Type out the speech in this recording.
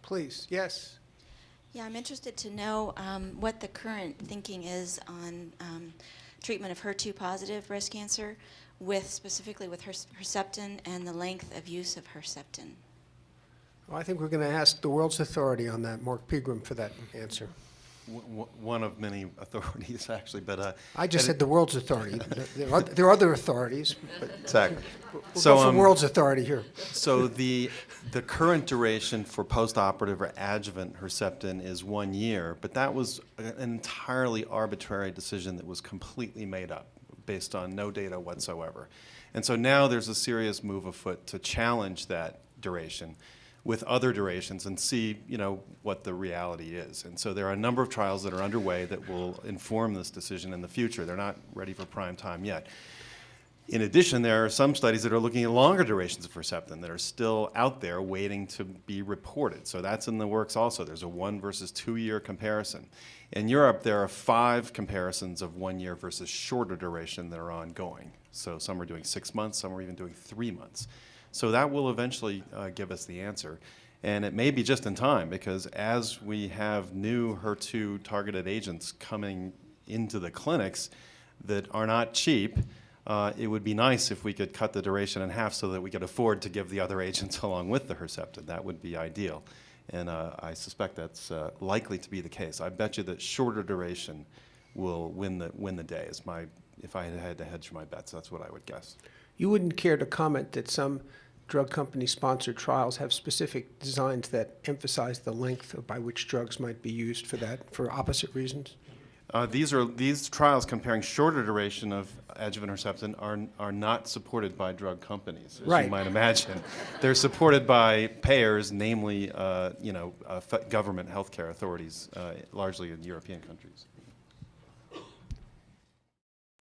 Please, yes. Yeah, I'm interested to know what the current thinking is on treatment of HER2 positive breast cancer, specifically with Herceptin and the length of use of Herceptin. Well, I think we're going to ask the world's authority on that, Mark Pegram, for that answer. One of many authorities, actually, but I just said the world's authority. There are other authorities, but exactly. we'll go for world's authority here. So the current duration for postoperative or adjuvant Herceptin is 1 year, but that was an entirely arbitrary decision that was completely made up based on no data whatsoever. And so now there's a serious move afoot to challenge that duration with other durations and see, what the reality is. And so there are a number of trials that are underway that will inform this decision in the future. They're not ready for prime time yet. In addition, there are some studies that are looking at longer durations of Herceptin that are still out there waiting to be reported. So that's in the works also. There's a 1 versus 2 year comparison. In Europe, there are 5 comparisons of 1 year versus shorter duration that are ongoing. So some are doing 6 months, some are even doing 3 months. So that will eventually give us the answer. And it may be just in time, because as we have new HER2 targeted agents coming into the clinics that are not cheap, it would be nice if we could cut the duration in half so that we could afford to give the other agents along with the Herceptin. That would be ideal. And I suspect that's likely to be the case. I bet you that shorter duration will win the day. If I had to hedge my bets, that's what I would guess. You wouldn't care to comment that some drug company-sponsored trials have specific designs that emphasize the length by which drugs might be used for opposite reasons? These trials comparing shorter duration of adjuvant Herceptin are not supported by drug companies, as Right. you might imagine. They're supported by payers, namely, government healthcare authorities, largely in European countries.